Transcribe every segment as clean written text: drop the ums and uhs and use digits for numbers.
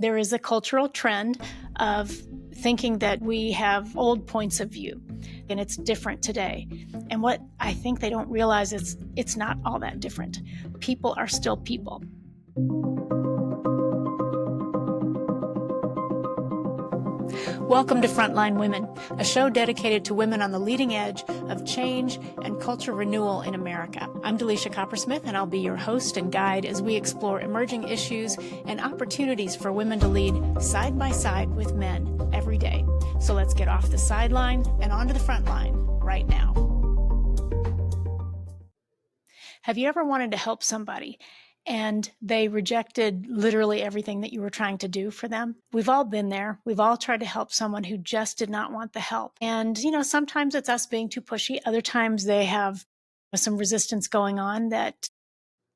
There is a cultural trend of thinking that we have old points of view and it's different today. And what I think they don't realize is it's not all that different. People are still people. Welcome to Frontline Women, a show dedicated to women on the leading edge of change and culture renewal in America. I'm Dalisia Coppersmith, and I'll be your host and guide as we explore emerging issues and opportunities for women to lead side by side with men every day. So let's get off the sideline and onto the front line right now. Have you ever wanted to help somebody and they rejected literally everything that you were trying to do for them? We've all been there. We've all tried to help someone who just did not want the help. And, sometimes it's us being too pushy. Other times they have some resistance going on that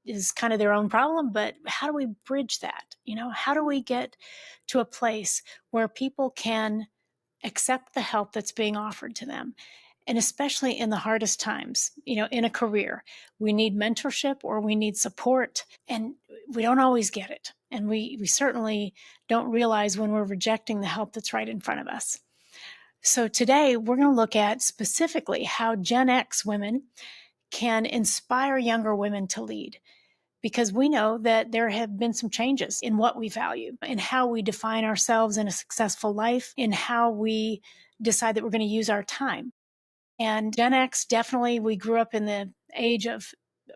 is kind of their own problem. But how do we bridge that? How do we get to a place where people can accept the help that's being offered to them? And especially in the hardest times, in a career, we need mentorship or we need support, and we don't always get it. And we certainly don't realize when we're rejecting the help that's right in front of us. So today we're going to look at specifically how Gen X women can inspire younger women to lead, because we know that there have been some changes in what we value, in how we define ourselves in a successful life, in how we decide that we're going to use our time. And Gen X, definitely, we grew up in the age of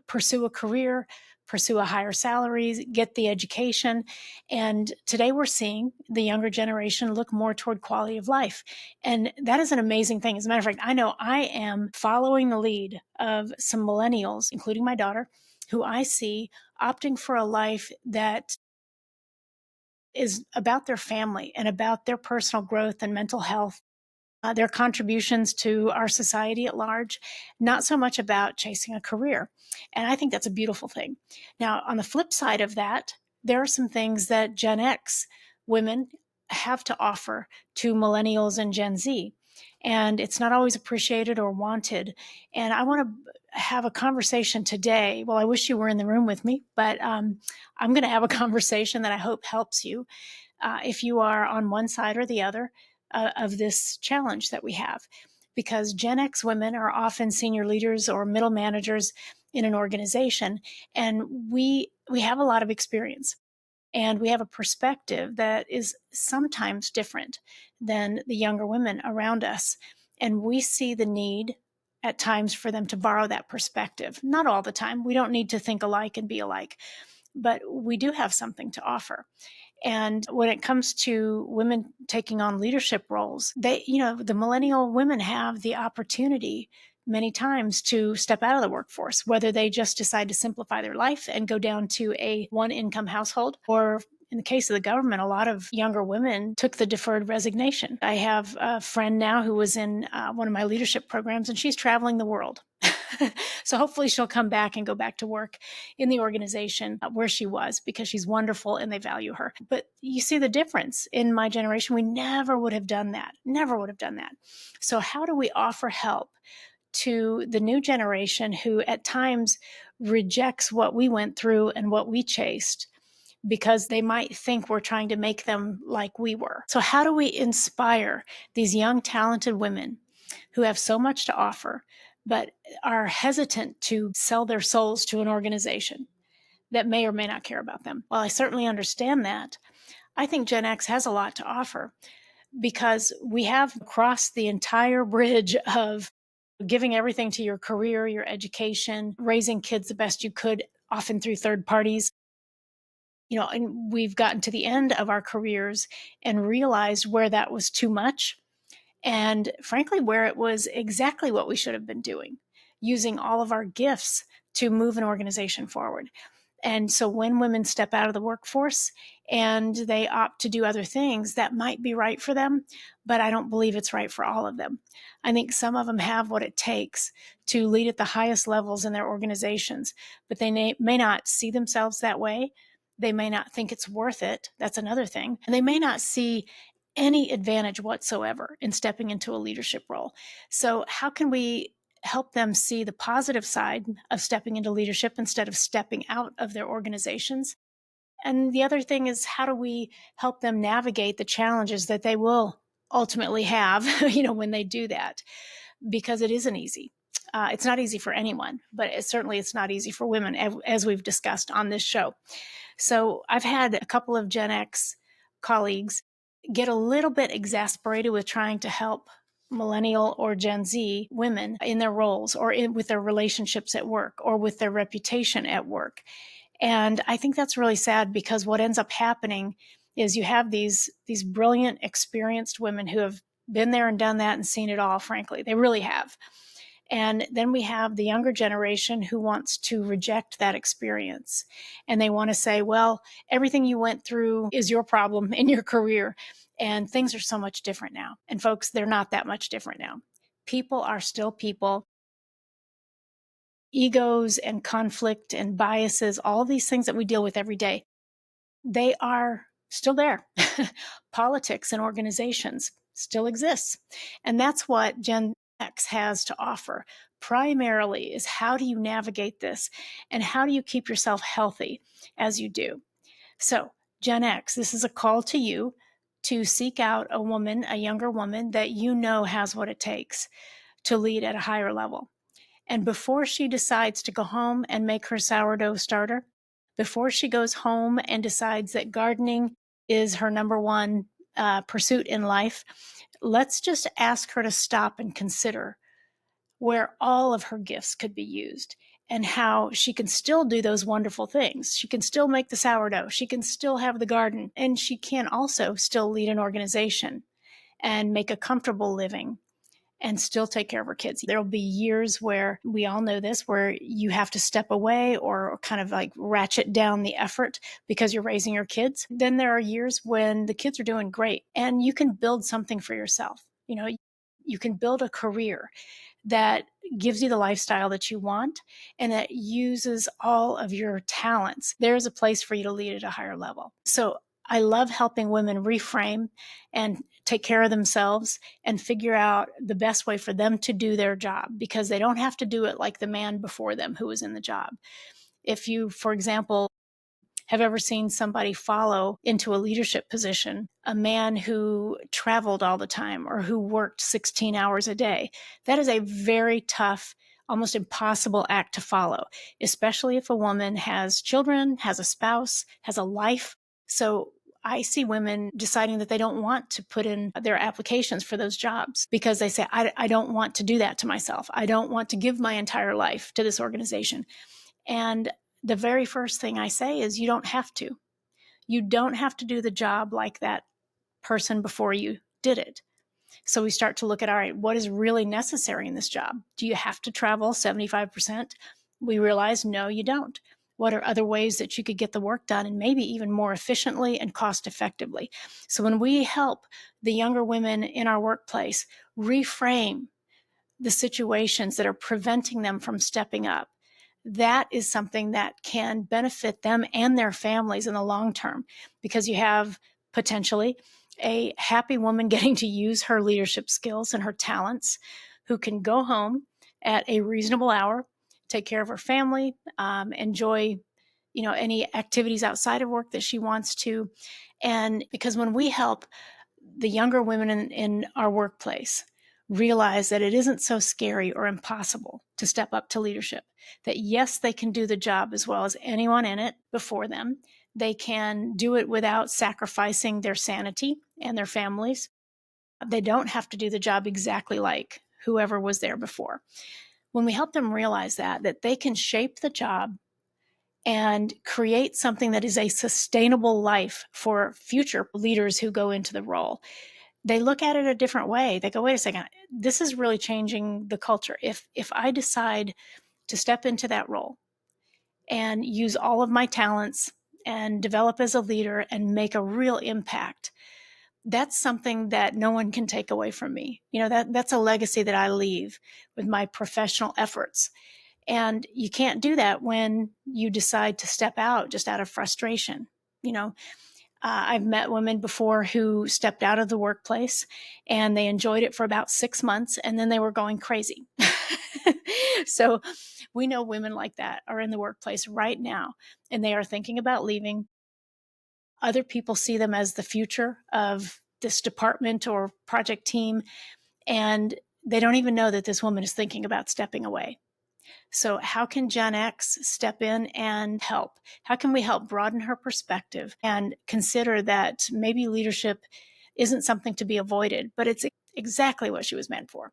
pursue a career, pursue a higher salary, get the education. And today we're seeing the younger generation look more toward quality of life. And that is an amazing thing. As a matter of fact, I know I am following the lead of some millennials, including my daughter, who I see opting for a life that is about their family and about their personal growth and mental health. Their contributions to our society at large, not so much about chasing a career. And I think that's a beautiful thing. Now, on the flip side of that, there are some things that Gen X women have to offer to millennials and Gen Z. And it's not always appreciated or wanted. And I want to have a conversation today. Well, I wish you were in the room with me, but I'm going to have a conversation that I hope helps you if you are on one side or the other of this challenge that we have, because Gen X women are often senior leaders or middle managers in an organization, and we have a lot of experience, and we have a perspective that is sometimes different than the younger women around us, and we see the need at times for them to borrow that perspective. Not all the time. We don't need to think alike and be alike, but we do have something to offer. And when it comes to women taking on leadership roles, the millennial women have the opportunity many times to step out of the workforce, whether they just decide to simplify their life and go down to a one-income household, or in the case of the government, a lot of younger women took the deferred resignation. I have a friend now who was in one of my leadership programs, and she's traveling the world. So hopefully she'll come back and go back to work in the organization where she was, because she's wonderful and they value her. But you see the difference. In my generation, we never would have done that. Never would have done that. So how do we offer help to the new generation who at times rejects what we went through and what we chased, because they might think we're trying to make them like we were? So how do we inspire these young, talented women who have so much to offer, but are hesitant to sell their souls to an organization that may or may not care about them? Well, I certainly understand that. I think Gen X has a lot to offer, because we have crossed the entire bridge of giving everything to your career, your education, raising kids the best you could, often through third parties. And we've gotten to the end of our careers and realized where that was too much. And frankly, where it was exactly what we should have been doing, using all of our gifts to move an organization forward. And so when women step out of the workforce and they opt to do other things, that might be right for them, but I don't believe it's right for all of them. I think some of them have what it takes to lead at the highest levels in their organizations, but they may not see themselves that way. They may not think it's worth it. That's another thing. And they may not see any advantage whatsoever in stepping into a leadership role. So how can we help them see the positive side of stepping into leadership instead of stepping out of their organizations? And the other thing is, how do we help them navigate the challenges that they will ultimately have, when they do that? Because it isn't easy. It's not easy for anyone, but certainly it's not easy for women, as we've discussed on this show. So I've had a couple of Gen X colleagues get a little bit exasperated with trying to help millennial or Gen Z women in their roles, or with their relationships at work, or with their reputation at work. And I think that's really sad, because what ends up happening is you have these brilliant, experienced women who have been there and done that and seen it all, frankly. They really have. And then we have the younger generation who wants to reject that experience. And they want to say, well, everything you went through is your problem in your career. And things are so much different now. And folks, they're not that much different now. People are still people. Egos and conflict and biases, all these things that we deal with every day, they are still there. Politics and organizations still exists. And that's what Gen X has to offer. Primarily is, how do you navigate this, and how do you keep yourself healthy as you do? So, Gen X, this is a call to you to seek out a woman, a younger woman that you know has what it takes to lead at a higher level. And before she decides to go home and make her sourdough starter, before she goes home and decides that gardening is her number one pursuit in life, let's just ask her to stop and consider where all of her gifts could be used, and how she can still do those wonderful things. She can still make the sourdough. She can still have the garden. And she can also still lead an organization and make a comfortable living and still take care of her kids. There'll be years where, we all know this, where you have to step away or kind of like ratchet down the effort because you're raising your kids. Then there are years when the kids are doing great and you can build something for yourself. You can build a career that gives you the lifestyle that you want and that uses all of your talents. There's a place for you to lead at a higher level. So I love helping women reframe and take care of themselves and figure out the best way for them to do their job, because they don't have to do it like the man before them who was in the job. If you, for example, have ever seen somebody follow into a leadership position, a man who traveled all the time or who worked 16 hours a day, that is a very tough, almost impossible act to follow, especially if a woman has children, has a spouse, has a life. So I see women deciding that they don't want to put in their applications for those jobs because they say, I don't want to do that to myself. I don't want to give my entire life to this organization. And the very first thing I say is, you don't have to. You don't have to do the job like that person before you did it. So we start to look at, all right, what is really necessary in this job? Do you have to travel 75%? We realize, no, you don't. What are other ways that you could get the work done, and maybe even more efficiently and cost effectively? So when we help the younger women in our workplace reframe the situations that are preventing them from stepping up, that is something that can benefit them and their families in the long term, because you have potentially a happy woman getting to use her leadership skills and her talents, who can go home at a reasonable hour, take care of her family, enjoy any activities outside of work that she wants to. And because when we help the younger women in our workplace realize that it isn't so scary or impossible to step up to leadership, that yes, they can do the job as well as anyone in it before them. They can do it without sacrificing their sanity and their families. They don't have to do the job exactly like whoever was there before. When we help them realize that they can shape the job and create something that is a sustainable life for future leaders who go into the role, they look at it a different way. They go, wait a second, this is really changing the culture. If I decide to step into that role and use all of my talents and develop as a leader and make a real impact, that's something that no one can take away from me. That's a legacy that I leave with my professional efforts. And you can't do that when you decide to step out just out of frustration. I've met women before who stepped out of the workplace and they enjoyed it for about 6 months and then they were going crazy. So we know women like that are in the workplace right now and they are thinking about leaving. Other people see them as the future of this department or project team, and they don't even know that this woman is thinking about stepping away. So how can Gen X step in and help? How can we help broaden her perspective and consider that maybe leadership isn't something to be avoided, but it's exactly what she was meant for?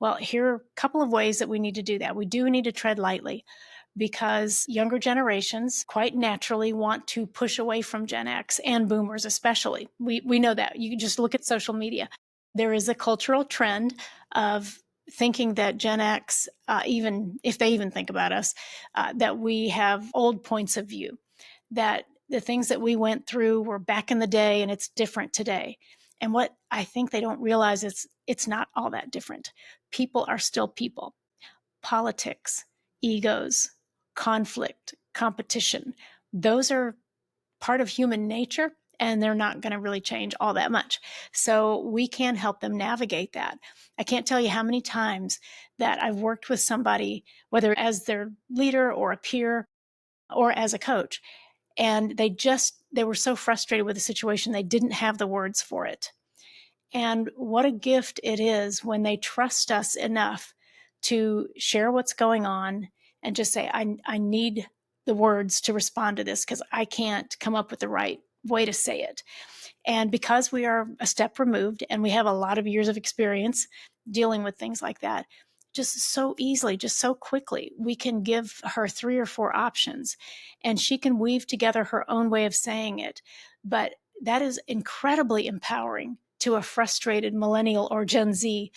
Well, here are a couple of ways that we need to do that. We do need to tread lightly because younger generations quite naturally want to push away from Gen X and boomers especially. We know that. You can just look at social media. There is a cultural trend of thinking that Gen X, even if they even think about us, that we have old points of view, that the things that we went through were back in the day and it's different today. And what I think they don't realize is it's not all that different. People are still people. Politics, egos, conflict, competition, those are part of human nature, and they're not going to really change all that much. So we can help them navigate that. I can't tell you how many times that I've worked with somebody, whether as their leader or a peer or as a coach, and they were so frustrated with the situation, they didn't have the words for it. And what a gift it is when they trust us enough to share what's going on and just say, I need the words to respond to this because I can't come up with the right way to say it. And because we are a step removed and we have a lot of years of experience dealing with things like that, just so easily, just so quickly, we can give her 3 or 4 options and she can weave together her own way of saying it. But that is incredibly empowering to a frustrated millennial or Gen Z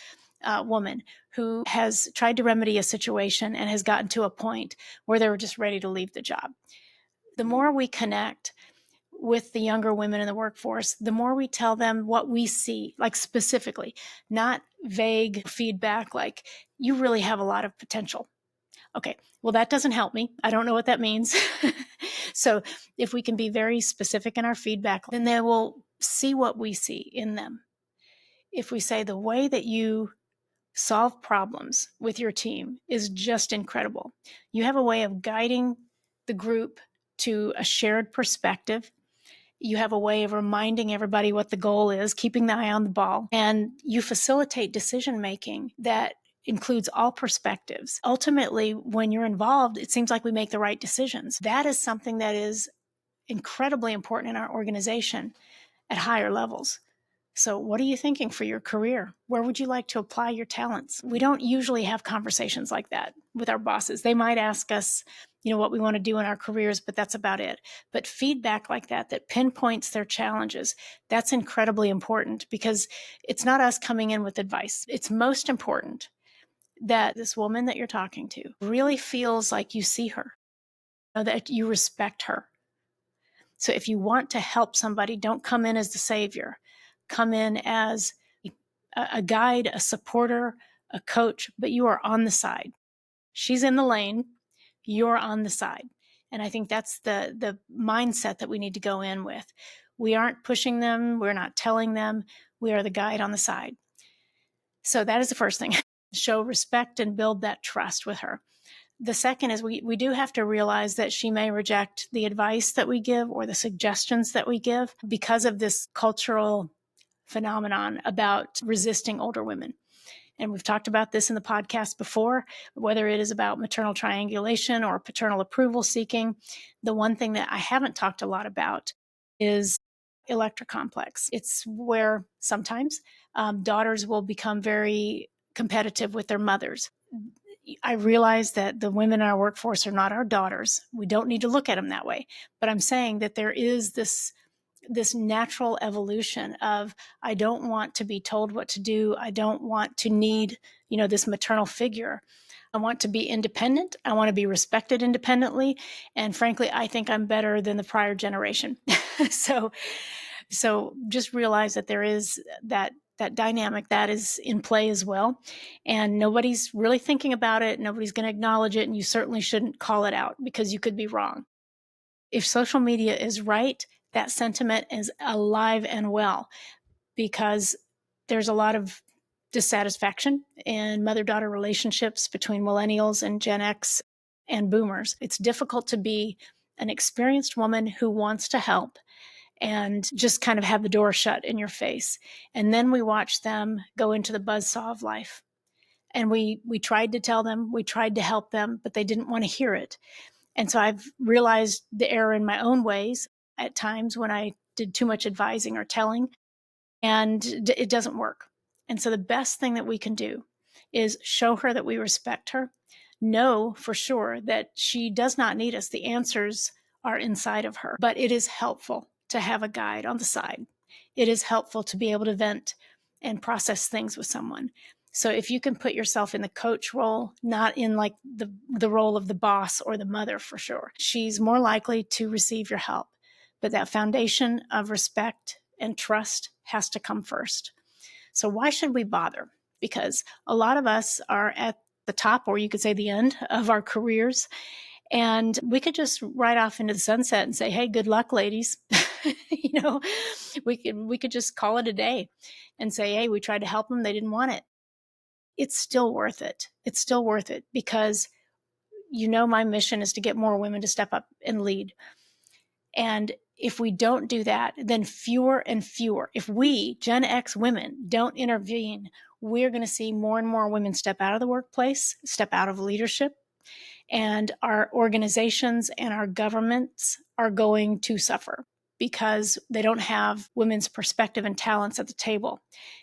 woman who has tried to remedy a situation and has gotten to a point where they were just ready to leave the job. The more we connect with the younger women in the workforce, the more we tell them what we see, like specifically, not vague feedback like, you really have a lot of potential. Okay, well, that doesn't help me. I don't know what that means. So if we can be very specific in our feedback, then they will see what we see in them. If we say the way that you solve problems with your team is just incredible. You have a way of guiding the group to a shared perspective. You have a way of reminding everybody what the goal is, keeping the eye on the ball, and you facilitate decision making that includes all perspectives. Ultimately, when you're involved, it seems like we make the right decisions. That is something that is incredibly important in our organization at higher levels. So what are you thinking for your career? Where would you like to apply your talents? We don't usually have conversations like that with our bosses. They might ask us, what we want to do in our careers, but that's about it. But feedback like that pinpoints their challenges, that's incredibly important because it's not us coming in with advice. It's most important that this woman that you're talking to really feels like you see her, that you respect her. So if you want to help somebody, don't come in as the savior. Come in as a guide, a supporter, a coach, but you are on the side. She's in the lane, you're on the side. And I think that's the mindset that we need to go in with. We aren't pushing them, we're not telling them, we are the guide on the side. So that is the first thing. Show respect and build that trust with her. The second is we do have to realize that she may reject the advice that we give or the suggestions that we give because of this cultural phenomenon about resisting older women. And we've talked about this in the podcast before, whether it is about maternal triangulation or paternal approval seeking. The one thing that I haven't talked a lot about is Electra complex. It's where sometimes daughters will become very competitive with their mothers. I realize that the women in our workforce are not our daughters. We don't need to look at them that way. But I'm saying that there is this natural evolution of, I don't want to be told what to do. I don't want to need, this maternal figure. I want to be independent. I want to be respected independently. And frankly, I think I'm better than the prior generation. So just realize that there is that dynamic that is in play as well. And nobody's really thinking about it. Nobody's going to acknowledge it. And you certainly shouldn't call it out because you could be wrong. If social media is right, that sentiment is alive and well because there's a lot of dissatisfaction in mother-daughter relationships between millennials and Gen X and boomers. It's difficult to be an experienced woman who wants to help and just kind of have the door shut in your face. And then we watch them go into the buzzsaw of life. And we tried to tell them, we tried to help them, but they didn't want to hear it. And so I've realized the error in my own ways at times when I did too much advising or telling, and it doesn't work. And so the best thing that we can do is show her that we respect her, know for sure that she does not need us. The answers are inside of her, but it is helpful to have a guide on the side. It is helpful to be able to vent and process things with someone. So if you can put yourself in the coach role, not in like the role of the boss or the mother, for sure, she's more likely to receive your help. But that foundation of respect and trust has to come first. So why should we bother? Because a lot of us are at the top, or you could say the end of our careers, and we could just ride off into the sunset and say, hey, good luck, ladies. You know, we could just call it a day and say, hey, we tried to help them, they didn't want it. It's still worth it. It's still worth it because, you know, my mission is to get more women to step up and lead. And if we don't do that, then fewer and fewer. If we, Gen X women, don't intervene, we're going to see more and more women step out of the workplace, step out of leadership, and our organizations and our governments are going to suffer because they don't have women's perspective and talents at the table.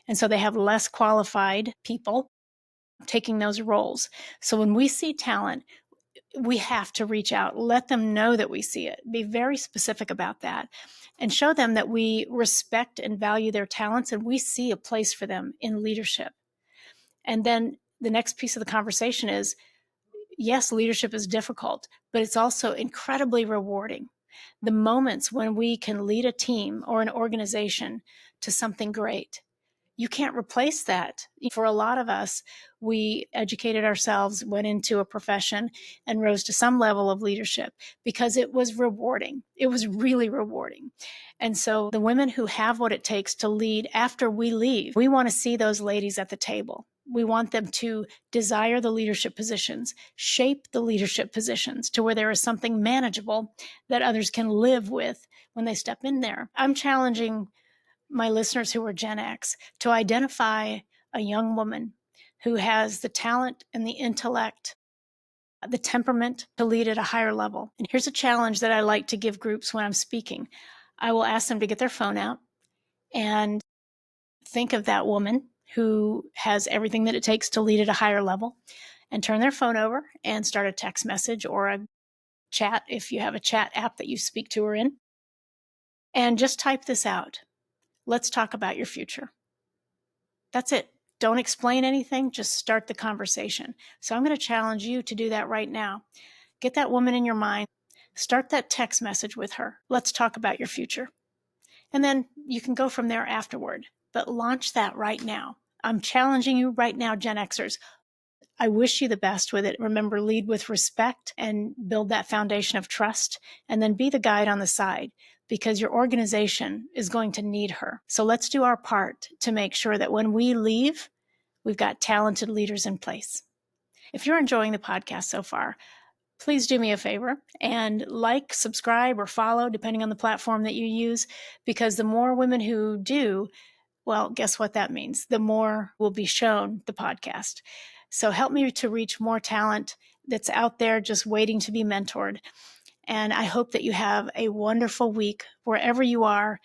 And so they have less qualified people taking those roles. So when we see talent, we have to reach out, let them know that we see it, be very specific about that, and show them that we respect and value their talents and we see a place for them in leadership. And then the next piece of the conversation is, yes, leadership is difficult, but it's also incredibly rewarding. The moments when we can lead a team or an organization to something great, you can't replace that. For a lot of us, we educated ourselves, went into a profession, and rose to some level of leadership because it was rewarding. It was really rewarding. And so the women who have what it takes to lead after we leave, we want to see those ladies at the table. We want them to desire the leadership positions, shape the leadership positions to where there is something manageable that others can live with when they step in there. I'm challenging my listeners who are Gen X to identify a young woman who has the talent and the intellect, the temperament to lead at a higher level. And here's a challenge that I like to give groups when I'm speaking. I will ask them to get their phone out and think of that woman who has everything that it takes to lead at a higher level, and turn their phone over and start a text message or a chat if you have a chat app that you speak to her in. And just type this out. Let's talk about your future. That's it. Don't explain anything. Just start the conversation. So I'm going to challenge you to do that right now. Get that woman in your mind. Start that text message with her. Let's talk about your future. And then you can go from there afterward. But launch that right now. I'm challenging you right now, Gen Xers. I wish you the best with it. Remember, lead with respect and build that foundation of trust, and then be the guide on the side because your organization is going to need her. So let's do our part to make sure that when we leave, we've got talented leaders in place. If you're enjoying the podcast so far, please do me a favor and like, subscribe, or follow, depending on the platform that you use, because the more women who do, well, guess what that means? The more will be shown the podcast. So help me to reach more talent that's out there just waiting to be mentored. And I hope that you have a wonderful week wherever you are.